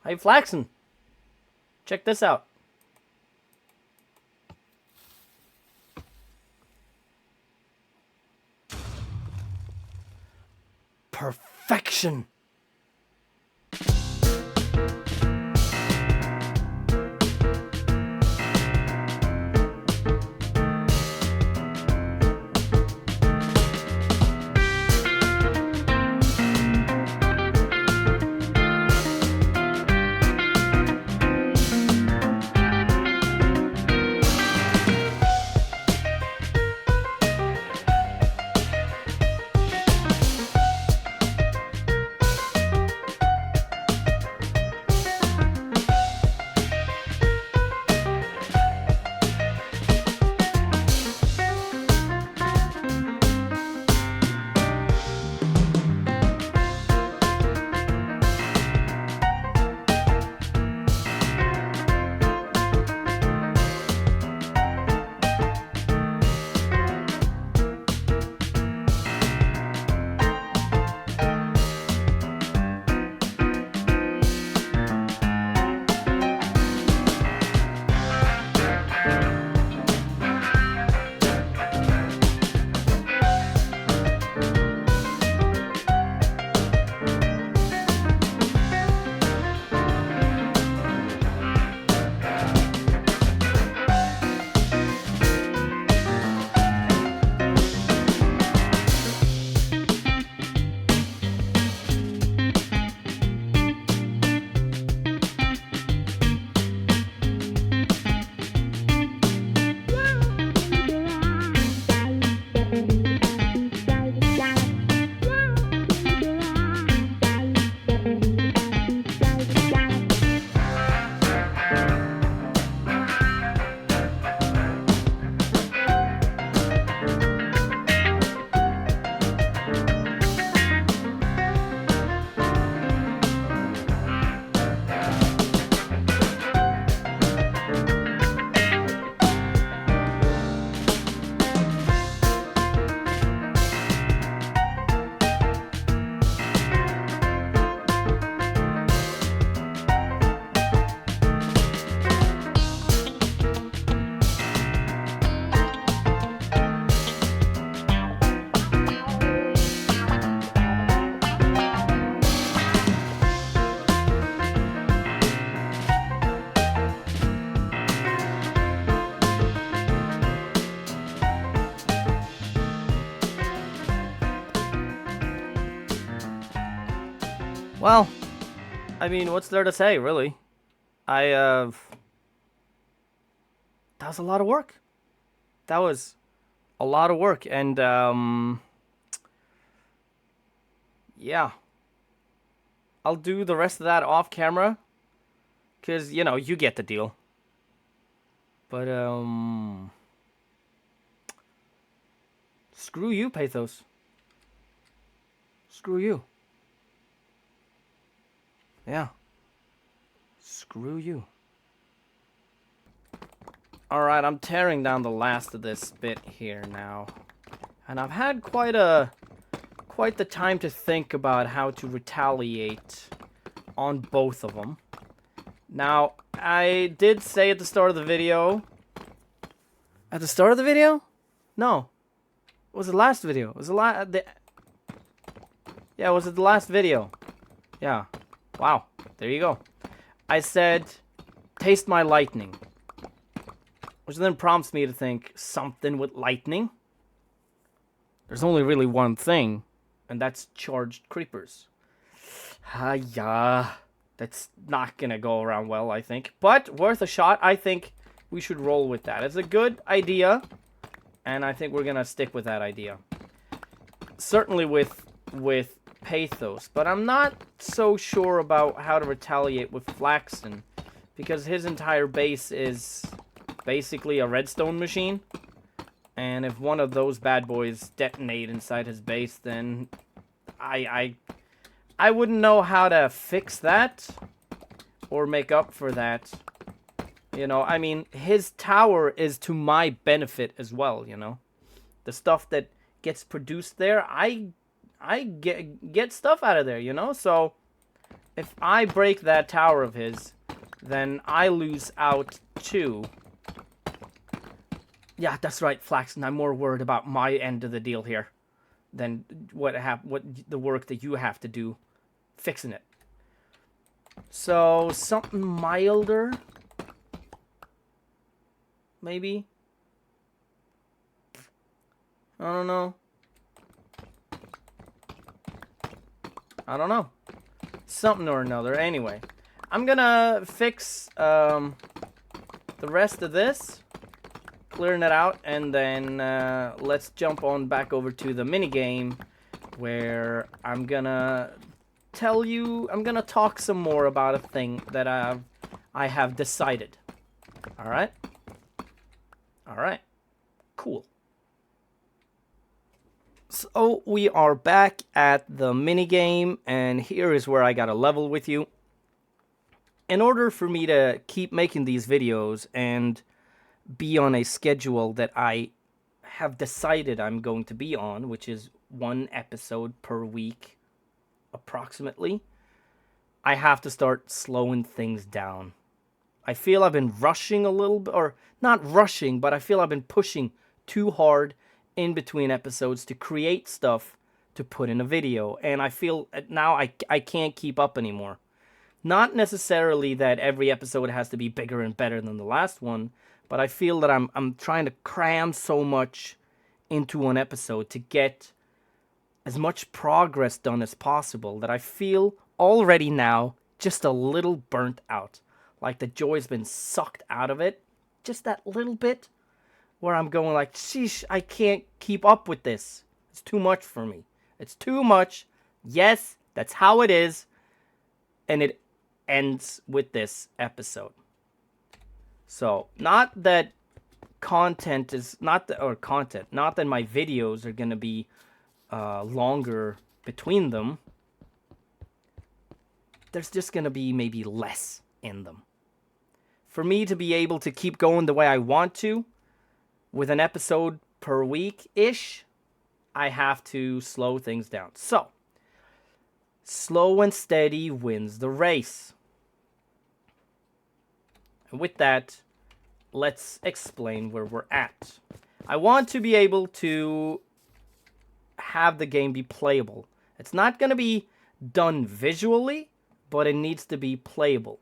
Hey, Flaxen. Check this out. Perfection. Well, I mean, what's there to say, really? That was a lot of work. That was a lot of work, and, yeah. I'll do the rest of that off camera, because, you know, you get the deal. But, screw you, Pathos. Screw you. Yeah. Screw you. Alright, I'm tearing down the last of this bit here now. And I've had quite the time to think about how to retaliate on both of them. Now, I did say at the start of the video... At the start of the video? No. Was it the last video? Was it Yeah, was it the last video? Yeah. Wow, there you go. I said, taste my lightning. Which then prompts me to think, something with lightning? There's only really one thing, and that's charged creepers. Yeah, that's not gonna go around well, I think. But, worth a shot, I think we should roll with that. It's a good idea, and I think we're gonna stick with that idea. Certainly with Pathos, but I'm not so sure about how to retaliate with Flaxen, because his entire base is basically a redstone machine, and if one of those bad boys detonate inside his base, then I wouldn't know how to fix that or make up for that. You know, I mean, his tower is to my benefit as well, you know. The stuff that gets produced there, I get stuff out of there, you know? So, If I break that tower of his, then I lose out too. Yeah, that's right, Flaxen. I'm more worried about my end of the deal here than what the work that you have to do fixing it. So, something milder, maybe? I don't know. I don't know. Something or another. Anyway, I'm gonna fix the rest of this, clearing it out, and then let's jump on back over to the minigame where I'm gonna talk some more about a thing that I have decided. Alright? Alright. Cool. So we are back at the minigame, and here is where I got a level with you. In order for me to keep making these videos and be on a schedule that I have decided I'm going to be on, which is 1 episode per week, approximately, I have to start slowing things down. I feel I've been rushing a little bit, or not rushing, but I feel I've been pushing too hard in between episodes to create stuff to put in a video, and I feel now I can't keep up anymore. Not necessarily that every episode has to be bigger and better than the last one, but I feel that I'm trying to cram so much into one episode to get as much progress done as possible that I feel already now just a little burnt out. Like the joy's been sucked out of it. Just that little bit where I'm going like, sheesh, I can't keep up with this. It's too much for me. It's too much. Yes, that's how it is. And it ends with this episode. So, not that content is not that my videos are going to be longer between them. There's just going to be maybe less in them. For me to be able to keep going the way I want to, with an episode per week-ish, I have to slow things down. So, slow and steady wins the race. And with that, let's explain where we're at. I want to be able to have the game be playable. It's not going to be done visually, but it needs to be playable,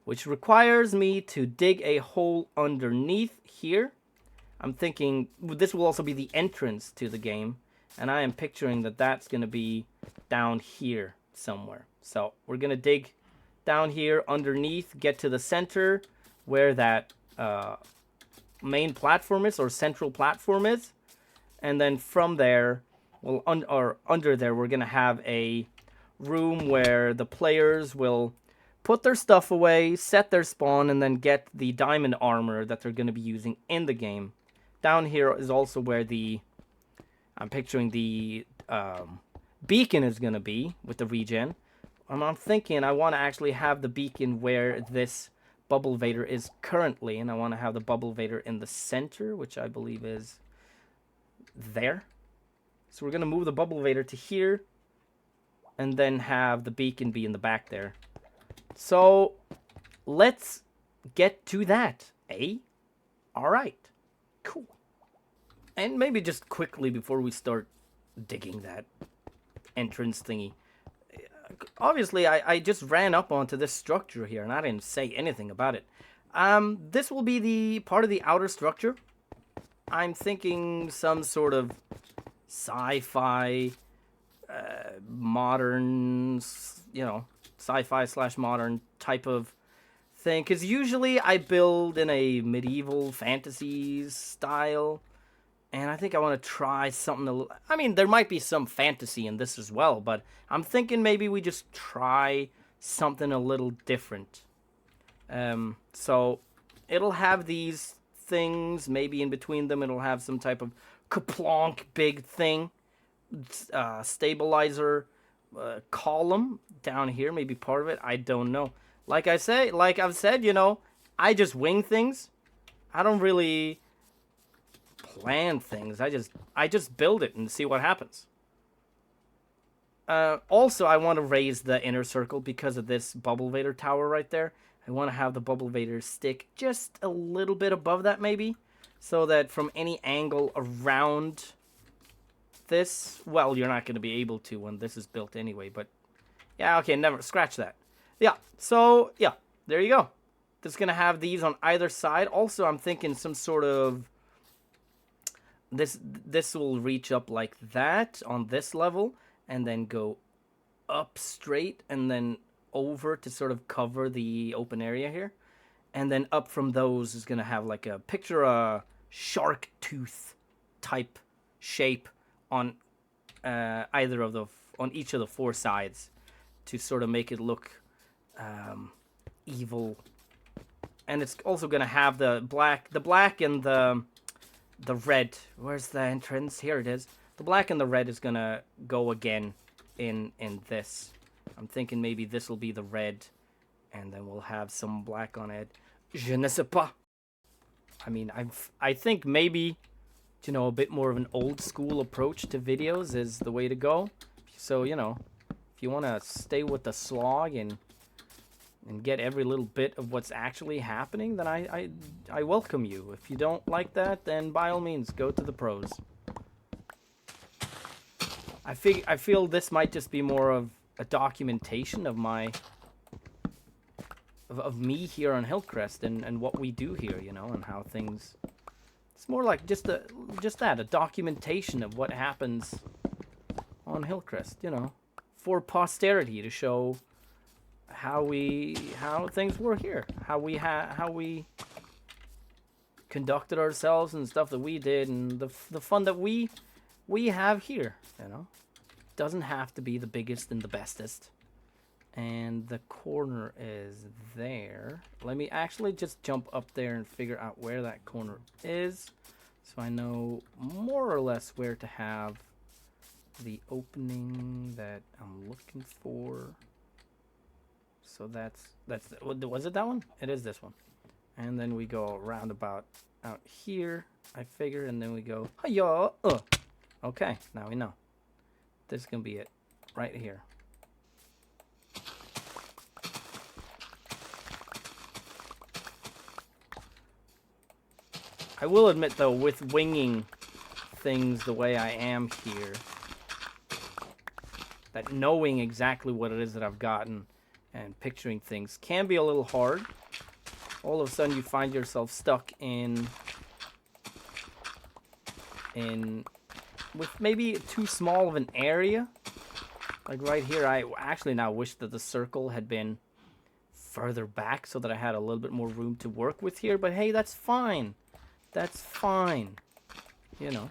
which requires me to dig a hole underneath here. I'm thinking this will also be the entrance to the game, and I am picturing that that's going to be down here somewhere. So we're going to dig down here underneath, get to the center where that main platform is, or central platform is, and then from there, well, under there, we're going to have a room where the players will put their stuff away, set their spawn, and then get the diamond armor that they're going to be using in the game. Down here is also where I'm picturing the beacon is going to be with the regen. And I'm thinking I want to actually have the beacon where this Bubblevator is currently, and I want to have the Bubblevator in the center, which I believe is there. So we're going to move the Bubblevator to here, and then have the beacon be in the back there. So, let's get to that, eh? Alright, cool. And maybe just quickly before we start digging that entrance thingy. Obviously, I just ran up onto this structure here, and I didn't say anything about it. This will be the part of the outer structure. I'm thinking some sort of sci-fi, modern, sci-fi / modern type of thing. Because usually I build in a medieval fantasy style. And I think I want to try something. I mean, there might be some fantasy in this as well. But I'm thinking maybe we just try something a little different. So it'll have these things. Maybe in between them it'll have some type of kaplonk big thing. Stabilizer column down here, maybe part of it. I don't know. Like I've said, I just wing things. I don't really plan things. I just build it and see what happens. Also, I want to raise the inner circle because of this Bubblevator tower right there. I want to have the Bubblevator stick just a little bit above that, maybe, so that from any angle around this, well, you're not going to be able to when this is built anyway, but yeah, okay, never, scratch that. Yeah, so, yeah, there you go. Just going to have these on either side. Also, I'm thinking some sort of, this will reach up like that on this level, and then go up straight, and then over to sort of cover the open area here. And then up from those is going to have like a picture a shark tooth type shape on either of the, on each of the four sides to sort of make it look evil. And it's also going to have the black and the red. Where's the entrance? Here it is. The black and the red is going to go again in this. I'm thinking maybe this will be the red, and then we'll have some black on it. Je ne sais pas. I mean, I think maybe, you know, a bit more of an old school approach to videos is the way to go. So, you know, if you want to stay with the slog and get every little bit of what's actually happening, then I welcome you. If you don't like that, then by all means, go to the pros. I feel this might just be more of a documentation of of me here on Hillcrest and what we do here, you know, and how things. It's more like just a documentation of what happens on Hillcrest, you know, for posterity to show how things were here, how we conducted ourselves and stuff that we did, and the fun that we have here, you know. Doesn't have to be the biggest and the bestest. And the corner is there. Let me actually just jump up there and figure out where that corner is, so I know more or less where to have the opening that I'm looking for. So that's was it that one? It is this one. And then we go around about out here, I figure, and then we go hi-ya. Okay, now we know. This is gonna be it right here. I will admit though, with winging things the way I am here, that knowing exactly what it is that I've gotten and picturing things can be a little hard. All of a sudden you find yourself stuck in with maybe too small of an area. Like right here, I actually now wish that the circle had been further back so that I had a little bit more room to work with here, but hey, that's fine. That's fine. You know.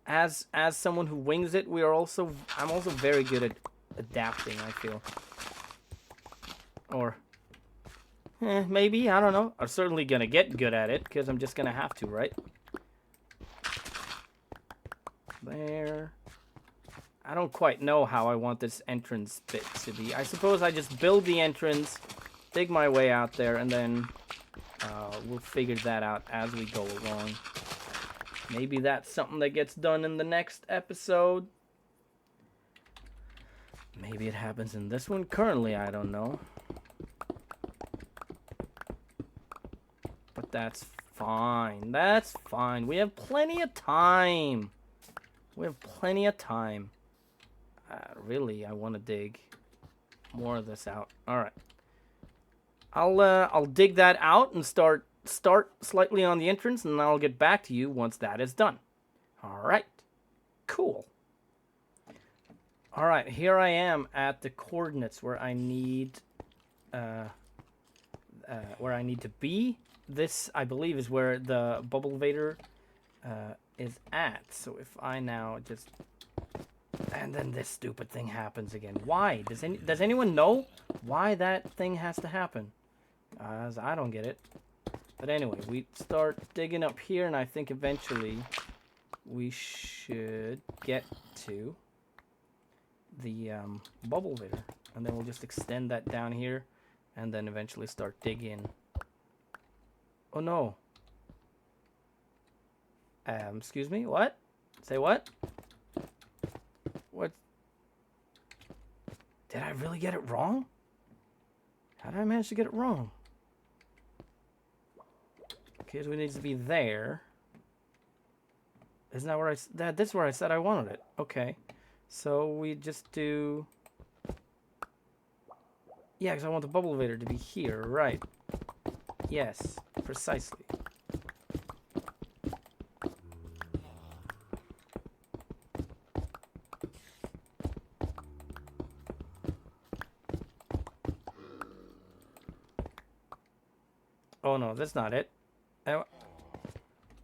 As someone who wings it, I'm also very good at adapting, I feel. Or maybe, I don't know. I'm certainly gonna get good at it because I'm just gonna have to, right? There. I don't quite know how I want this entrance bit to be. I suppose I just build the entrance, dig my way out there, and then we'll figure that out as we go along. Maybe that's something that gets done in the next episode. Maybe it happens in this one. Currently, I don't know. But that's fine. That's fine. We have plenty of time. We have plenty of time. Really, I want to dig more of this out. All right. I'll dig that out and start slightly on the entrance, and I'll get back to you once that is done. All right. Cool. All right, here I am at the coordinates where I need to be. This, I believe, is where the Bubblevator is at. So if I now just... And then this stupid thing happens again. Why? Does anyone know why that thing has to happen? As I don't get it. But anyway, we start digging up here, and I think eventually we should get to the Bubblevator. And then we'll just extend that down here, and then eventually start digging. Oh no. Excuse me, what? Say what? Did I really get it wrong? How did I manage to get it wrong? Okay, so it needs to be there. Isn't that where this is where I said I wanted it. Okay. So we just do... Yeah, because I want the Bubblevator to be here, right. Yes, precisely. Oh no, that's not it.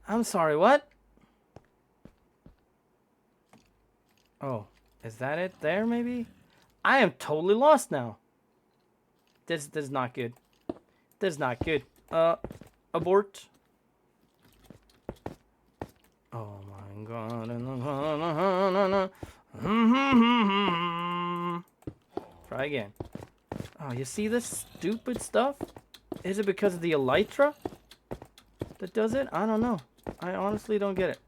I'm sorry, what? Oh, is that it there, maybe? I am totally lost now. This is not good. This is not good. Abort. Oh my god. Try again. Oh, you see this stupid stuff? Is it because of the elytra that does it? I don't know. I honestly don't get it.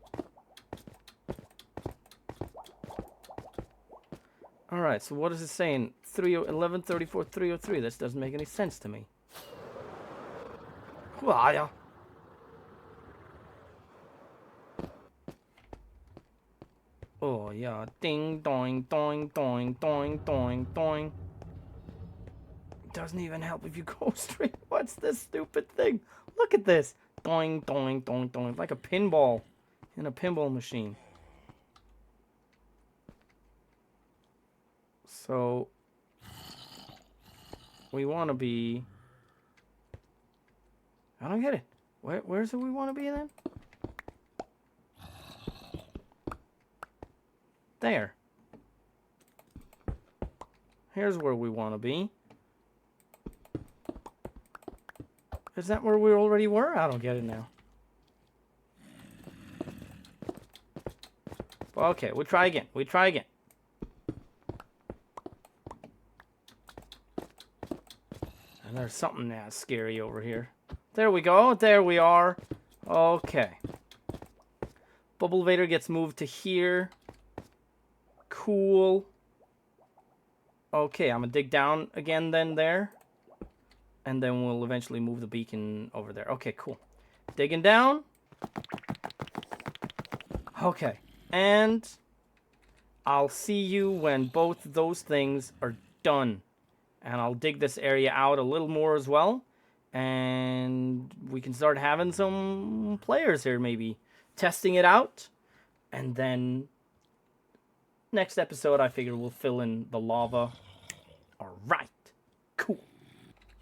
Alright, so what is it saying? 1134, 303. This doesn't make any sense to me. Oh yeah. Ding, doing, doing, doing, doing, doing, doing. Doesn't even help if you go straight. What's this stupid thing? Look at this. Doing, doing, doing, doing. Like a pinball in a pinball machine. So we want to be... I don't get it. Where's it we want to be then? There. Here's where we want to be. Is that where we already were? I don't get it now. Okay, we'll try again. We try again. And there's something now scary over here. There we go. There we are. Okay. Bubblevator gets moved to here. Cool. Okay, I'm gonna dig down again then there. And then we'll eventually move the beacon over there. Okay, cool. Digging down. Okay. And I'll see you when both those things are done. And I'll dig this area out a little more as well. And we can start having some players here maybe. Testing it out. And then next episode I figure we'll fill in the lava. Alright. Cool.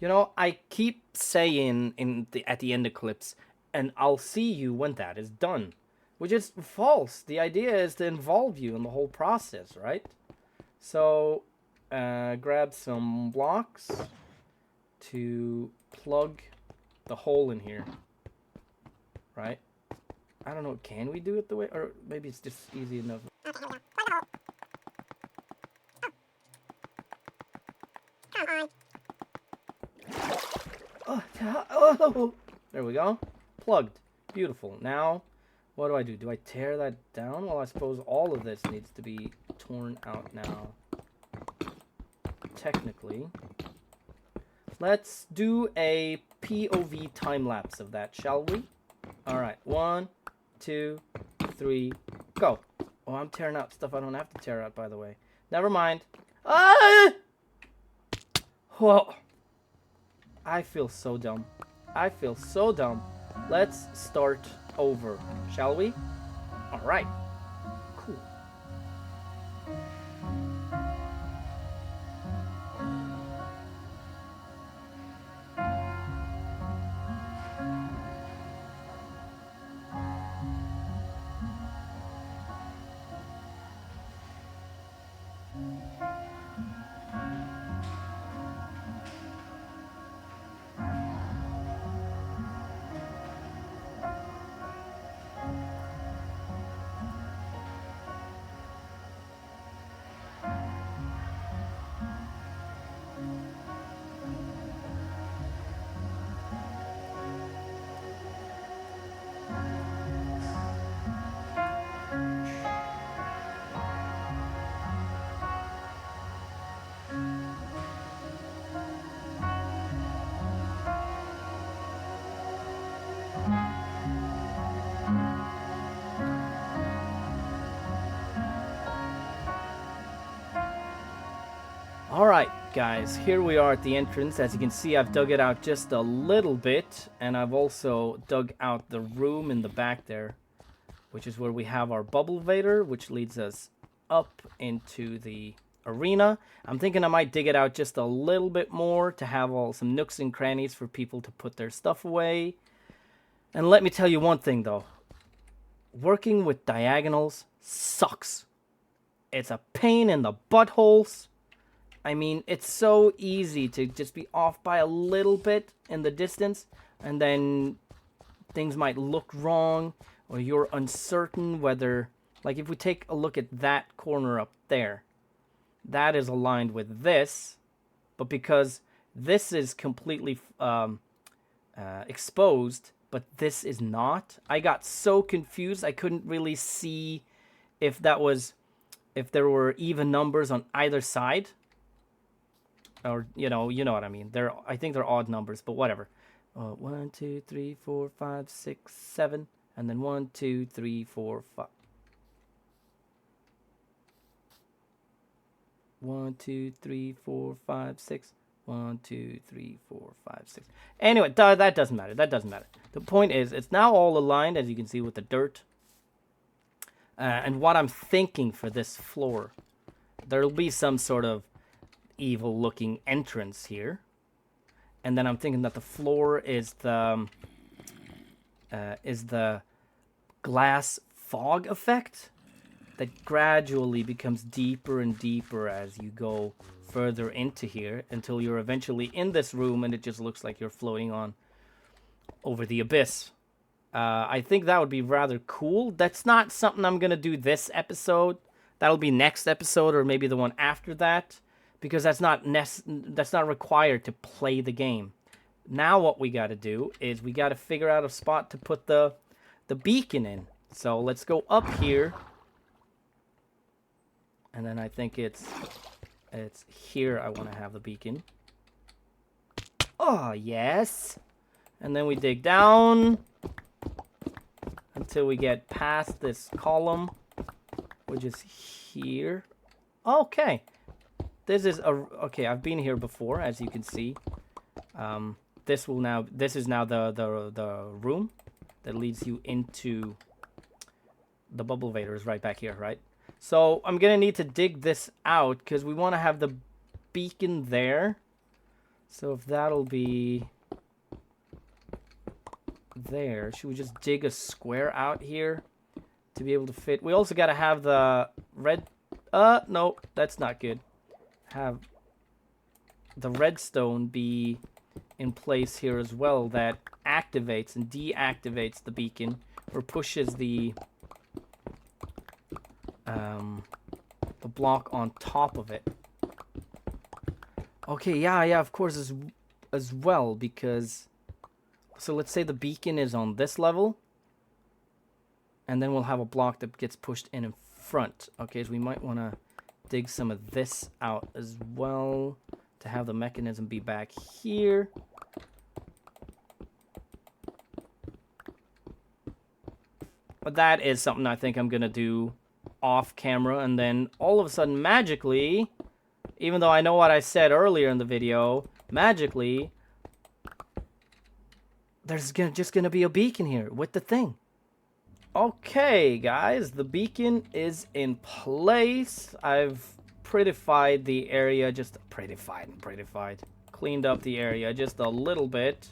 You know, I keep saying at the end of clips, and I'll see you when that is done. Which is false. The idea is to involve you in the whole process, right? So, grab some blocks to plug the hole in here. Right? I don't know, can we do it the way, or maybe it's just easy enough. Oh, there we go. Plugged. Beautiful. Now, what do? Do I tear that down? Well, I suppose all of this needs to be torn out now. Technically. Let's do a POV time-lapse of that, shall we? Alright. 1, 2, 3, go. Oh, I'm tearing out stuff I don't have to tear out, by the way. Never mind. Ah! Whoa. I feel so dumb. I feel so dumb. Let's start over, shall we? Alright. Cool. Alright, guys, here we are at the entrance. As you can see, I've dug it out just a little bit, and I've also dug out the room in the back there, which is where we have our Bubblevator, which leads us up into the arena. I'm thinking I might dig it out just a little bit more to have some nooks and crannies for people to put their stuff away. And let me tell you one thing, though. Working with diagonals sucks. It's a pain in the buttholes. I mean, it's so easy to just be off by a little bit in the distance, and then things might look wrong, or you're uncertain whether, like if we take a look at that corner up there, that is aligned with this, but because this is completely exposed, but this is not, I got so confused I couldn't really see if there were even numbers on either side. Or, you know what I mean. I think they're odd numbers, but whatever. 1, 2, 3, 4, 5, 6, 7. And then 1, 2, 3, 4, 5. 1, 2, 3, 4, 5, 6. 1, 2, 3, 4, 5, 6. Anyway, that doesn't matter. That doesn't matter. The point is, it's now all aligned, as you can see, with the dirt. And what I'm thinking for this floor, there'll be some sort of evil looking entrance here, and then I'm thinking that the floor is the glass fog effect that gradually becomes deeper and deeper as you go further into here, until you're eventually in this room and it just looks like you're floating on over the abyss. I think that would be rather cool. That's not something I'm gonna do this episode. That'll be next episode, or maybe the one after that, because that's not required to play the game. Now what we got to do is we got to figure out a spot to put the beacon in. So let's go up here, and then I think it's here I want to have the beacon. Oh yes, and then we dig down until we get past this column, which is here. Okay. This is okay. I've been here before, as you can see. This is now the room that leads you into the Bubblevator is right back here, right? So I'm gonna need to dig this out because we want to have the beacon there. So if that'll be there, should we just dig a square out here to be able to fit? We also got to have the red. No, that's not good. Have the redstone be in place here as well, that activates and deactivates the beacon, or pushes the block on top of it. Okay, yeah, of course, as well, because so let's say the beacon is on this level, and then we'll have a block that gets pushed in front. Okay, so we might want to dig some of this out as well to have the mechanism be back here. But that is something I think I'm gonna do off camera, and then all of a sudden magically, even though I know what I said earlier in the video, magically there's just gonna be a beacon here with the thing. Okay, guys, the beacon is in place. I've prettified the area, cleaned up the area just a little bit.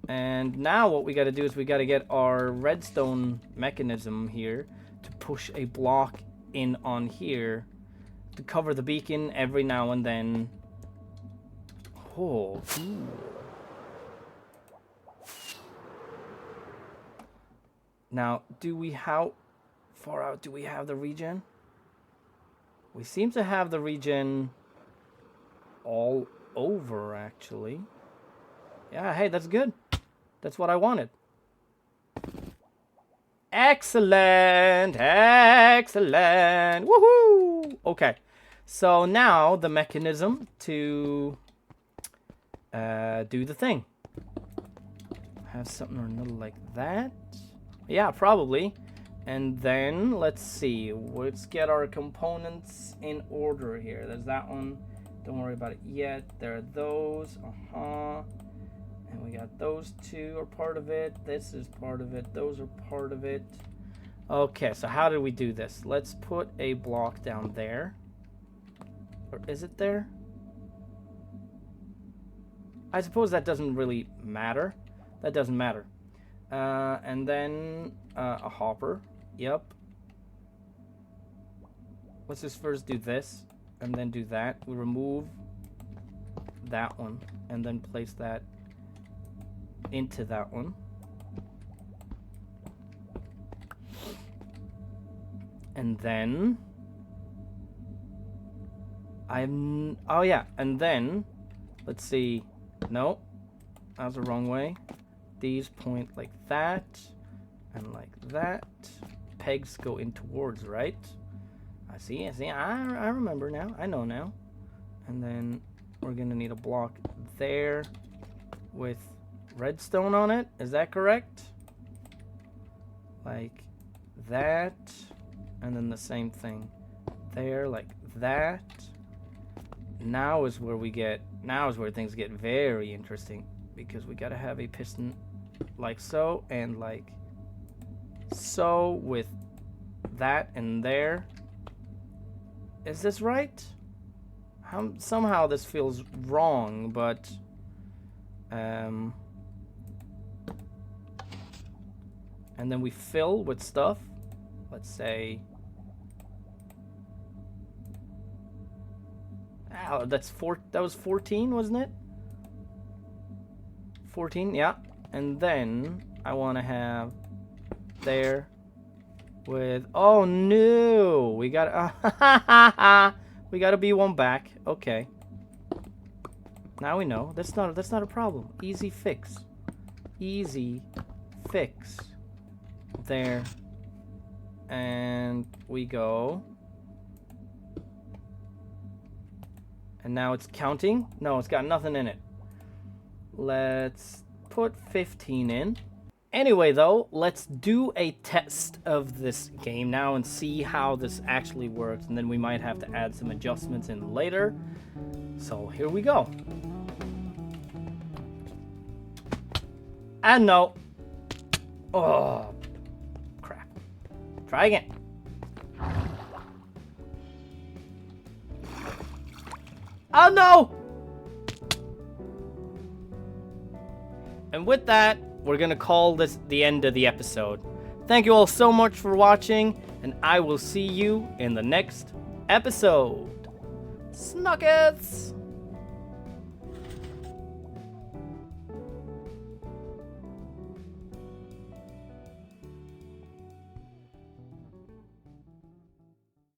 And now what we got to do is we got to get our redstone mechanism here to push a block in on here to cover the beacon every now and then. Oh, cool. Now, how far out do we have the regen? We seem to have the regen all over, actually. Yeah, hey, that's good. That's what I wanted. Excellent! Excellent! Woohoo! Okay, so now the mechanism to do the thing. Have something or another like that. Yeah, probably. And then, let's see. Let's get our components in order here. There's that one. Don't worry about it yet. There are those. And we got those two are part of it. This is part of it. Those are part of it. Okay, so how do we do this? Let's put a block down there. Or is it there? I suppose that doesn't really matter. That doesn't matter. And then a hopper. Yep. Let's just first do this and then do that. We remove that one and then place that into that one. And then oh yeah, and then let's see. No, that was the wrong way. These point like that and like that. Pegs go in towards, right? I see. I remember now. I know now. And then we're gonna need a block there with redstone on it. Is that correct? Like that. And then the same thing there, like that. Now is where things get very interesting, because we gotta have a piston like so and like so with that and there. Is this right? Somehow this feels wrong, but and then we fill with stuff. Let's say that was 14, wasn't it? 14, yeah. And then I want to have there with, oh no, we got we got to be one back. Okay. Now we know. That's not a problem. Easy fix. Easy fix. There. And we go. And now it's counting. No, it's got nothing in it. Let's put 15 in. Anyway, though, let's do a test of this game now and see how this actually works. And then we might have to add some adjustments in later. So here we go. And no. Oh, crap. Try again. Oh no! And with that, we're gonna call this the end of the episode. Thank you all so much for watching, and I will see you in the next episode. Snuckets!